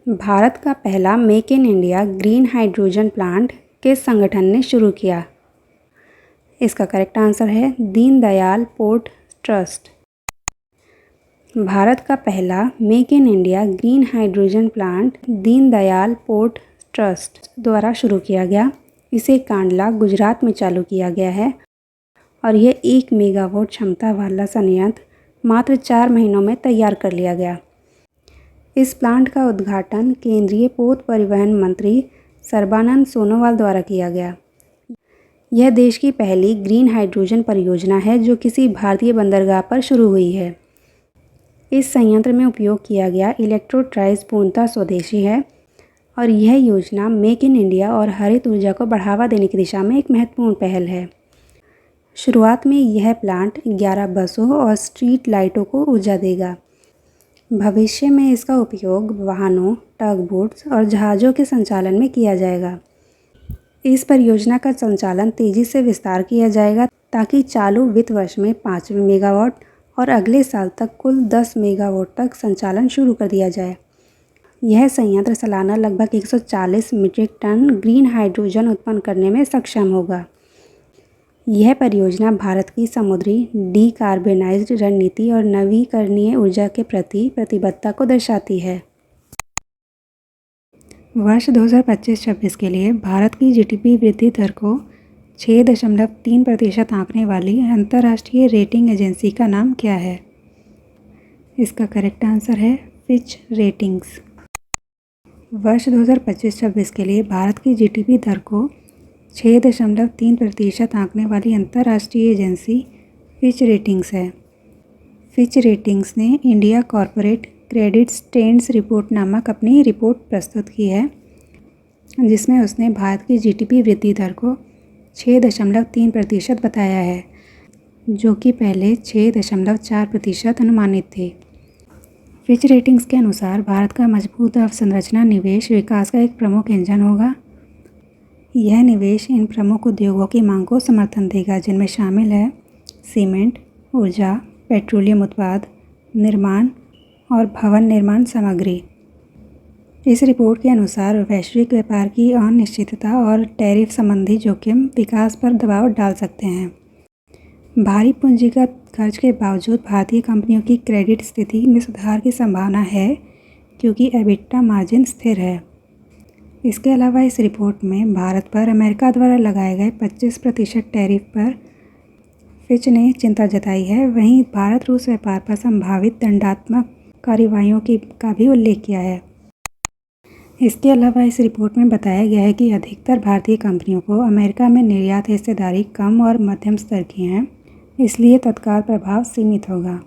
भारत का पहला make in India green hydrogen plant किस संगठन ने शुरू किया? इसका करेक्ट आंसर है दीनदयाल पोर्ट ट्रस्ट। भारत का पहला make in India green hydrogen plant Deendayal port trust द्वारा शुरू किया गया। इसे कांडला, गुजरात में चालू किया गया है और यह 1 मेगावाट क्षमता वाला संयंत्र मात्र 4 महीनों में तैयार कर लिया गया। इस प्लांट का उद्घाटन केंद्रीय पोत परिवहन मंत्री सर्बानंद सोनोवाल द्वारा किया गया। यह देश की पहली ग्रीन हाइड्रोजन परियोजना है जो किसी भारतीय बंदरगाह पर शुरू हुई है। इस संयंत्र में उपयोग किया गया इलेक्ट्रोट्राइज पूर्णतः स्वदेशी है और यह योजना मेक इन इंडिया और हरित ऊर्जा को बढ़ावा देने की दिशा में एक महत्वपूर्ण पहल है। शुरुआत में यह प्लांट 11 बसों और स्ट्रीट लाइटों को ऊर्जा देगा। भविष्य में इसका उपयोग वाहनों, टग बोट्स और जहाज़ों के संचालन में किया जाएगा। इस परियोजना का संचालन तेज़ी से विस्तार किया जाएगा ताकि चालू वित्त वर्ष में 5 मेगावाट और अगले साल तक कुल 10 मेगावाट तक संचालन शुरू कर दिया जाए। यह संयंत्र सालाना लगभग 140 मीट्रिक टन ग्रीन हाइड्रोजन उत्पन्न करने में सक्षम होगा। यह परियोजना भारत की समुद्री डीकार्बोनाइज्ड रणनीति और नवीकरणीय ऊर्जा के प्रति प्रतिबद्धता को दर्शाती है। वर्ष 2025-26 के लिए भारत की जीडीपी वृद्धि दर को 6.3% आंकने वाली अंतर्राष्ट्रीय रेटिंग एजेंसी का नाम क्या है? इसका करेक्ट आंसर है फिच रेटिंग्स। वर्ष 2025-26 के लिए भारत की जीडीपी दर को 6.3% आंकने वाली अंतर्राष्ट्रीय एजेंसी फिच रेटिंग्स है। फिच रेटिंग्स ने India corporate credit trends report नामक अपनी रिपोर्ट प्रस्तुत की है, जिसमें उसने भारत की जीडीपी वृद्धि दर को 6.3% बताया है, जो कि पहले 6.4% अनुमानित थी। फिच रेटिंग्स के अनुसार भारत का मजबूत अवसंरचना निवेश विकास का एक प्रमुख इंजन होगा। यह निवेश इन प्रमुख उद्योगों की मांग को समर्थन देगा, जिनमें शामिल है सीमेंट, ऊर्जा, पेट्रोलियम उत्पाद, निर्माण और भवन निर्माण सामग्री। इस रिपोर्ट के अनुसार वैश्विक व्यापार की अनिश्चितता और टैरिफ संबंधी जोखिम विकास पर दबाव डाल सकते हैं। भारी पूंजीगत खर्च के बावजूद भारतीय कंपनियों की क्रेडिट स्थिति में सुधार की संभावना है क्योंकि एबिटा मार्जिन स्थिर है। इसके अलावा इस रिपोर्ट में भारत पर अमेरिका द्वारा लगाए गए 25% टैरिफ पर फिच ने चिंता जताई है। वहीं भारत रूस व्यापार पर संभावित दंडात्मक कार्रवाइयों का भी उल्लेख किया है। इसके अलावा इस रिपोर्ट में बताया गया है कि अधिकतर भारतीय कंपनियों को अमेरिका में निर्यात हिस्सेदारी कम और मध्यम स्तर की हैं, इसलिए तत्काल प्रभाव सीमित होगा।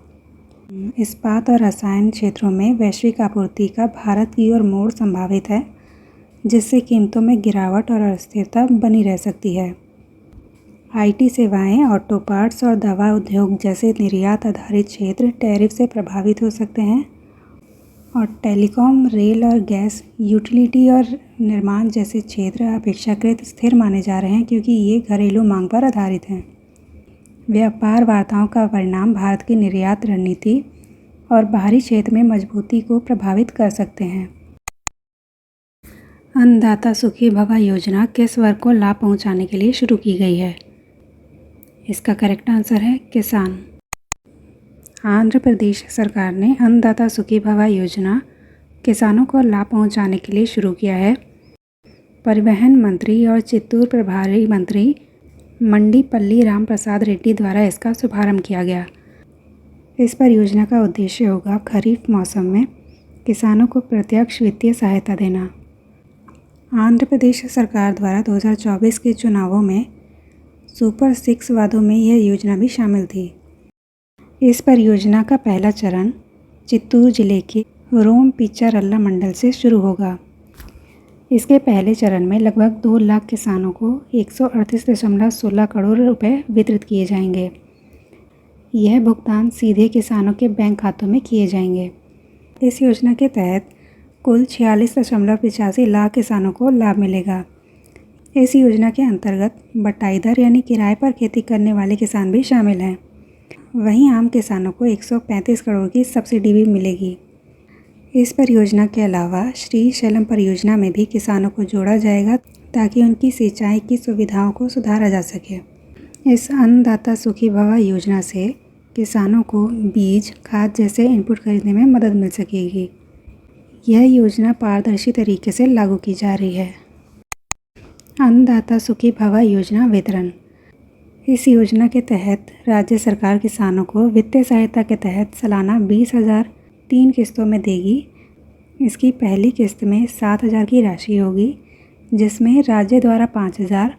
इस्पात और रसायन क्षेत्रों में वैश्विक आपूर्ति का भारत की ओर मोड़ संभावित है, जिससे कीमतों में गिरावट और अस्थिरता बनी रह सकती है। आईटी सेवाएं, ऑटो पार्ट्स और दवा उद्योग जैसे निर्यात आधारित क्षेत्र टैरिफ से प्रभावित हो सकते हैं और टेलीकॉम, रेल और गैस, यूटिलिटी और निर्माण जैसे क्षेत्र अपेक्षाकृत स्थिर माने जा रहे हैं क्योंकि ये घरेलू मांग पर आधारित हैं। व्यापार वार्ताओं का परिणाम भारत की निर्यात रणनीति और बाहरी क्षेत्र में मजबूती को प्रभावित कर सकते हैं। अन्नदाता सुखी भव योजना किस वर्ग को लाभ पहुंचाने के लिए शुरू की गई है? इसका करेक्ट आंसर है किसान। आंध्र प्रदेश सरकार ने अन्नदाता सुखी भव योजना किसानों को लाभ पहुंचाने के लिए शुरू किया है। परिवहन मंत्री और चित्तूर प्रभारी मंत्री मंडीपल्ली राम प्रसाद रेड्डी द्वारा इसका शुभारंभ किया गया। इस परियोजना का उद्देश्य होगा खरीफ मौसम में किसानों को प्रत्यक्ष वित्तीय सहायता देना। आंध्र प्रदेश सरकार द्वारा 2024 के चुनावों में सुपर 6 वादों में यह योजना भी शामिल थी। इस परियोजना का पहला चरण चित्तूर जिले के रोमपिचारल्ला मंडल से शुरू होगा। इसके पहले चरण में लगभग 2 लाख किसानों को 138.16 करोड़ रुपए वितरित किए जाएंगे। यह भुगतान सीधे किसानों के बैंक खातों में किए जाएंगे। इस योजना के तहत कुल 46.85 लाख किसानों को लाभ मिलेगा। इस योजना के अंतर्गत बटाईदार यानी किराए पर खेती करने वाले किसान भी शामिल हैं। वहीं आम किसानों को 135 करोड़ की सब्सिडी भी मिलेगी। इस परियोजना के अलावा श्री शैलम परियोजना में भी किसानों को जोड़ा जाएगा ताकि उनकी सिंचाई की सुविधाओं को सुधारा जा सके। इस अन्नदाता सुखी भव योजना से किसानों को बीज, खाद जैसे इनपुट खरीदने में मदद मिल सकेगी। यह योजना पारदर्शी तरीके से लागू की जा रही है। अन्नदाता सुखी भव योजना वितरण। इस योजना के तहत राज्य सरकार किसानों को वित्तीय सहायता के तहत सालाना 20,000 3 किस्तों में देगी। इसकी पहली किस्त में 7,000 की राशि होगी, जिसमें राज्य द्वारा 5,000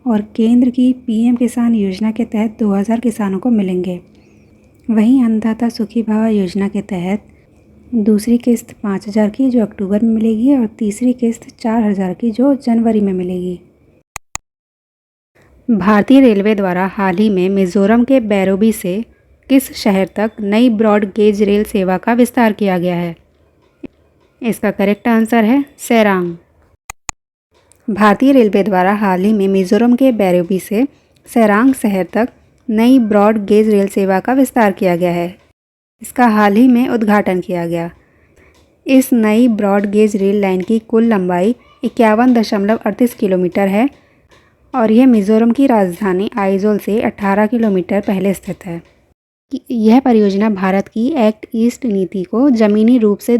और केंद्र की पीएम किसान योजना के तहत 2,000 किसानों को मिलेंगे। वहीं अन्नदाता सुखी भव योजना के तहत दूसरी किस्त 5,000 की जो अक्टूबर में मिलेगी और तीसरी किस्त 4,000 की जो जनवरी में मिलेगी। भारतीय रेलवे द्वारा हाल ही में मिजोरम के बैरोबी से किस शहर तक नई ब्रॉड गेज रेल सेवा का विस्तार किया गया है? इसका करेक्ट आंसर है सेरांग। भारतीय रेलवे द्वारा हाल ही में मिजोरम के बैरोबी से सेरांग शहर तक नई ब्रॉड गेज रेल सेवा का विस्तार किया गया है। इसका हाल ही में उद्घाटन किया गया। इस नई ब्रॉड गेज रेल लाइन की कुल लंबाई 51.38 किलोमीटर है और यह मिजोरम की राजधानी आइजोल से 18 किलोमीटर पहले स्थित है। यह परियोजना भारत की एक्ट ईस्ट नीति को ज़मीनी रूप से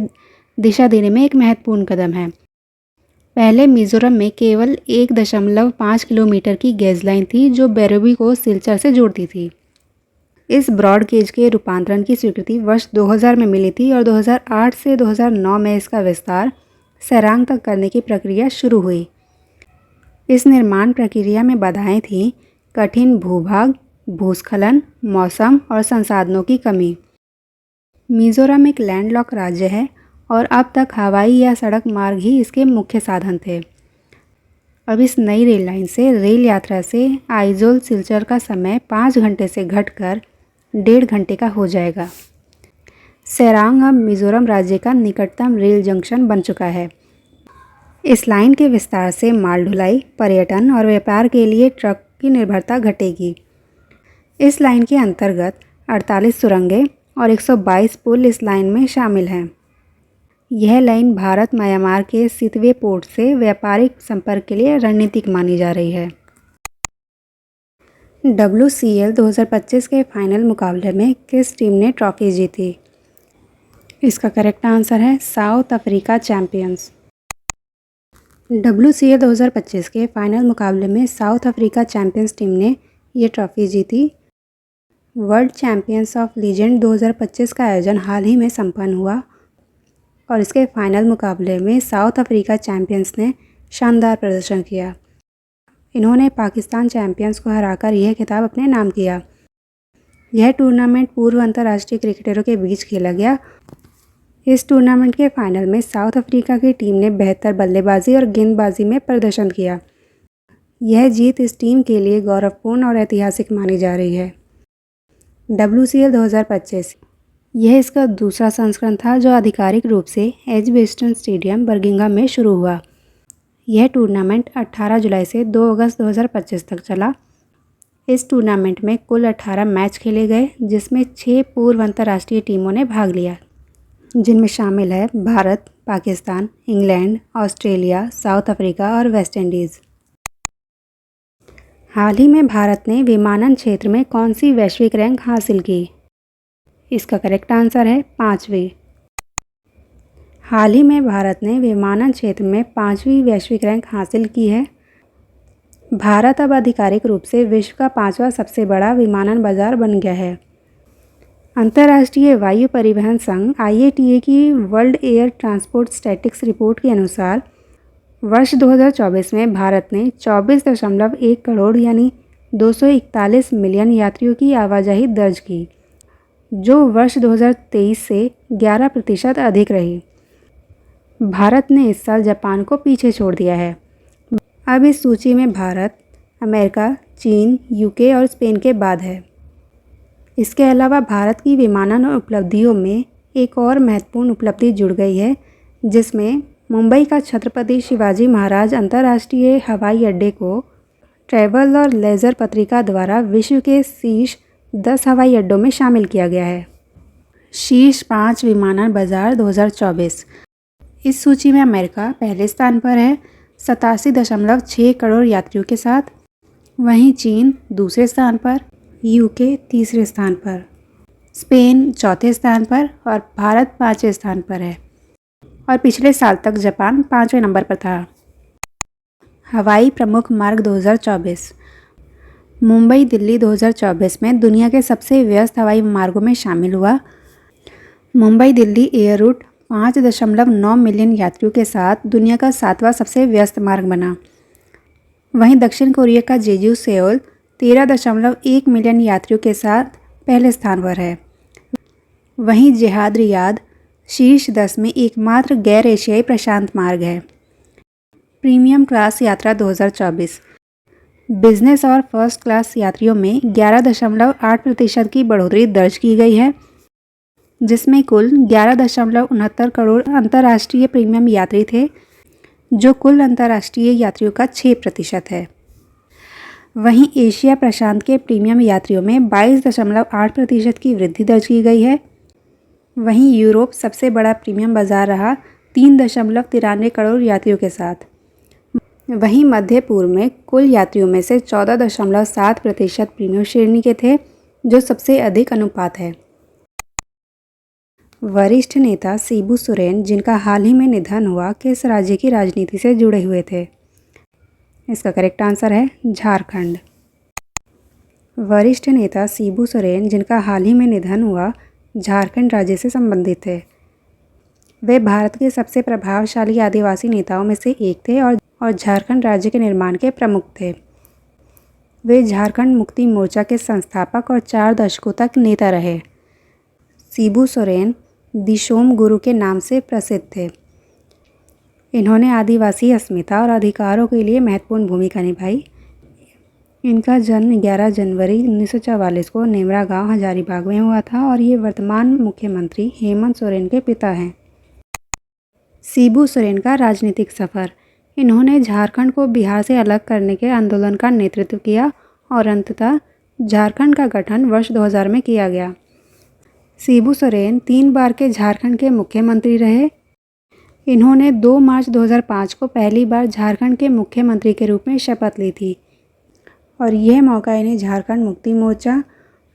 दिशा देने में एक महत्वपूर्ण कदम है। पहले मिजोरम में केवल 1.5 किलोमीटर की गेज लाइन थी जो बैरोबी को सिलचर से जोड़ती थी। इस ब्रॉड गेज के रूपांतरण की स्वीकृति वर्ष 2000 में मिली थी और 2008 से 2009 में इसका विस्तार सेरांग तक करने की प्रक्रिया शुरू हुई। इस निर्माण प्रक्रिया में बाधाएं थीं कठिन भूभाग, भूस्खलन, मौसम और संसाधनों की कमी। मिजोरम एक लैंडलॉक राज्य है और अब तक हवाई या सड़क मार्ग ही इसके मुख्य साधन थे। अब इस नई रेल लाइन से रेल यात्रा से आइजोल सिलचर का समय 5 घंटे से घटकर 1.5 घंटे का हो जाएगा। सेरांग अब मिजोरम राज्य का निकटतम रेल जंक्शन बन चुका है। इस लाइन के विस्तार से माल ढुलाई, पर्यटन और व्यापार के लिए ट्रक की निर्भरता घटेगी। इस लाइन के अंतर्गत 48 सुरंगें और 122 पुल इस लाइन में शामिल हैं। यह लाइन भारत म्यांमार के सितवे पोर्ट से व्यापारिक संपर्क के लिए रणनीतिक मानी जा रही है। WCL 2025 के फाइनल मुकाबले में किस टीम ने ट्रॉफी जीती? इसका करेक्ट आंसर है साउथ अफ्रीका चैंपियंस। WCL 2025 के फाइनल मुकाबले में साउथ अफ्रीका चैंपियंस टीम ने ये ट्रॉफी जीती। वर्ल्ड चैंपियंस ऑफ लीजेंड 2025 का आयोजन हाल ही में संपन्न हुआ और इसके फाइनल मुकाबले में साउथ अफ्रीका चैंपियंस ने शानदार प्रदर्शन किया। इन्होंने पाकिस्तान चैंपियंस को हराकर यह खिताब अपने नाम किया। यह टूर्नामेंट पूर्व अंतर्राष्ट्रीय क्रिकेटरों के बीच खेला गया। इस टूर्नामेंट के फाइनल में साउथ अफ्रीका की टीम ने बेहतर बल्लेबाजी और गेंदबाजी में प्रदर्शन किया। यह जीत इस टीम के लिए गौरवपूर्ण और ऐतिहासिक मानी जा रही है। WCL 2025 यह इसका दूसरा संस्करण था जो आधिकारिक रूप से एजबेस्टन स्टेडियम बर्मिंघम में शुरू हुआ। यह टूर्नामेंट 18 जुलाई से 2 अगस्त 2025 तक चला। इस टूर्नामेंट में कुल 18 मैच खेले गए, जिसमें 6 पूर्व अंतर्राष्ट्रीय टीमों ने भाग लिया, जिनमें शामिल है Bharat, Pakistan, England, Australia, south Africa और वेस्ट इंडीज़। हाल ही में भारत ने विमानन क्षेत्र में कौन सी वैश्विक रैंक हासिल की? इसका करेक्ट आंसर है 5वीं। हाल ही में भारत ने विमानन क्षेत्र में 5वीं वैश्विक रैंक हासिल की है। भारत अब आधिकारिक रूप से विश्व का 5वां सबसे बड़ा विमानन बाजार बन गया है। अंतर्राष्ट्रीय वायु परिवहन संघ IATA की world air transport statistics report के अनुसार वर्ष 2024 में भारत ने 24.1 करोड़ यानी 241 मिलियन यात्रियों की आवाजाही दर्ज की, जो वर्ष 2023 से 11% अधिक रही। भारत ने इस साल जापान को पीछे छोड़ दिया है। अब इस सूची में भारत, अमेरिका, चीन, UK और स्पेन के बाद है। इसके अलावा भारत की विमानन उपलब्धियों में एक और महत्वपूर्ण उपलब्धि जुड़ गई है, जिसमें मुंबई का छत्रपति शिवाजी महाराज अंतर्राष्ट्रीय हवाई अड्डे को ट्रैवल और लेजर पत्रिका द्वारा विश्व के शीर्ष 10 हवाई अड्डों में शामिल किया गया है। शीर्ष 5 विमानन बाजार 2024। इस सूची में अमेरिका पहले स्थान पर है 87.6 करोड़ यात्रियों के साथ। वहीं चीन दूसरे स्थान पर, यूके तीसरे स्थान पर, स्पेन चौथे स्थान पर और भारत 5वें स्थान पर है। और पिछले साल तक जापान 5वें नंबर पर था। हवाई प्रमुख मार्ग 2024। मुंबई दिल्ली 2024 में दुनिया के सबसे व्यस्त हवाई मार्गों में शामिल हुआ। Mumbai Delhi air root 5.9 million यात्रियों के साथ दुनिया का 7वां सबसे व्यस्त मार्ग बना। वहीं दक्षिण कोरिया का जेजू सेओल 13.1 मिलियन यात्रियों के साथ पहले स्थान पर है। वहीं जिहाद रियाद शीर्ष 10 में एकमात्र गैर एशियाई प्रशांत मार्ग है। प्रीमियम क्लास यात्रा 2024। बिजनेस और फर्स्ट क्लास यात्रियों में 11.8% की बढ़ोतरी दर्ज की गई है, जिसमें कुल 11.69 करोड़ अंतर्राष्ट्रीय प्रीमियम यात्री थे, जो कुल अंतर्राष्ट्रीय यात्रियों का 6% है। वहीं एशिया प्रशांत के प्रीमियम यात्रियों में 22.8% की वृद्धि दर्ज की गई है। वहीं यूरोप सबसे बड़ा प्रीमियम बाजार रहा 3.93 करोड़ यात्रियों के साथ। वहीं मध्य पूर्व में कुल यात्रियों में से 14.7% प्रीमियम श्रेणी के थे, जो सबसे अधिक अनुपात है। वरिष्ठ नेता शिबू सोरेन, जिनका हाल ही में निधन हुआ, किस राज्य की राजनीति से जुड़े हुए थे? इसका करेक्ट आंसर है झारखंड। वरिष्ठ नेता शिबू सोरेन, जिनका हाल ही में निधन हुआ, झारखंड राज्य से संबंधित थे। वे भारत के सबसे प्रभावशाली आदिवासी नेताओं में से एक थे और झारखंड राज्य के निर्माण के प्रमुख थे। वे झारखंड मुक्ति मोर्चा के संस्थापक और 4 दशकों तक नेता रहे। शिबू सोरेन दिशोम गुरु के नाम से प्रसिद्ध थे। इन्होंने आदिवासी अस्मिता और अधिकारों के लिए महत्वपूर्ण भूमिका निभाई। इनका जन्म 11 जनवरी 1944 को नेमरा गांव हजारीबाग में हुआ था और ये वर्तमान मुख्यमंत्री हेमंत सोरेन के पिता हैं। शिबू सोरेन का राजनीतिक सफ़र। इन्होंने झारखंड को बिहार से अलग करने के आंदोलन का नेतृत्व किया और अंततः झारखंड का गठन वर्ष 2000 में किया गया। शिबू सोरेन 3 बार के झारखंड के मुख्यमंत्री रहे। इन्होंने 2 मार्च 2005 को पहली बार झारखंड के मुख्यमंत्री के रूप में शपथ ली थी और यह मौका इन्हें झारखंड मुक्ति मोर्चा,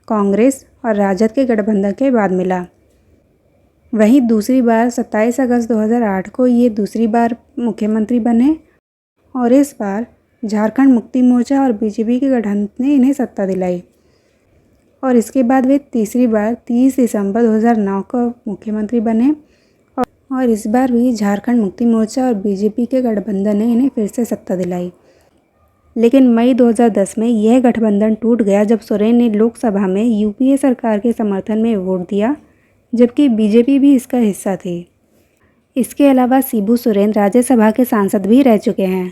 कांग्रेस और राजद के गठबंधन के बाद मिला। वहीं दूसरी बार 27 अगस्त 2008 को ये दूसरी बार मुख्यमंत्री बने और इस बार झारखंड मुक्ति मोर्चा और बीजेपी के गठबंधन ने इन्हें सत्ता दिलाई। और इसके बाद वे तीसरी बार 30 दिसंबर 2009 को मुख्यमंत्री बने और इस बार भी झारखंड मुक्ति मोर्चा और बीजेपी के गठबंधन ने इन्हें फिर से सत्ता दिलाई। लेकिन मई 2010 में यह गठबंधन टूट गया जब सोरेन ने लोकसभा में यूपीए सरकार के समर्थन में वोट दिया, जबकि बीजेपी भी इसका हिस्सा थी। इसके अलावा शिबू सोरेन राज्यसभा के सांसद भी रह चुके हैं।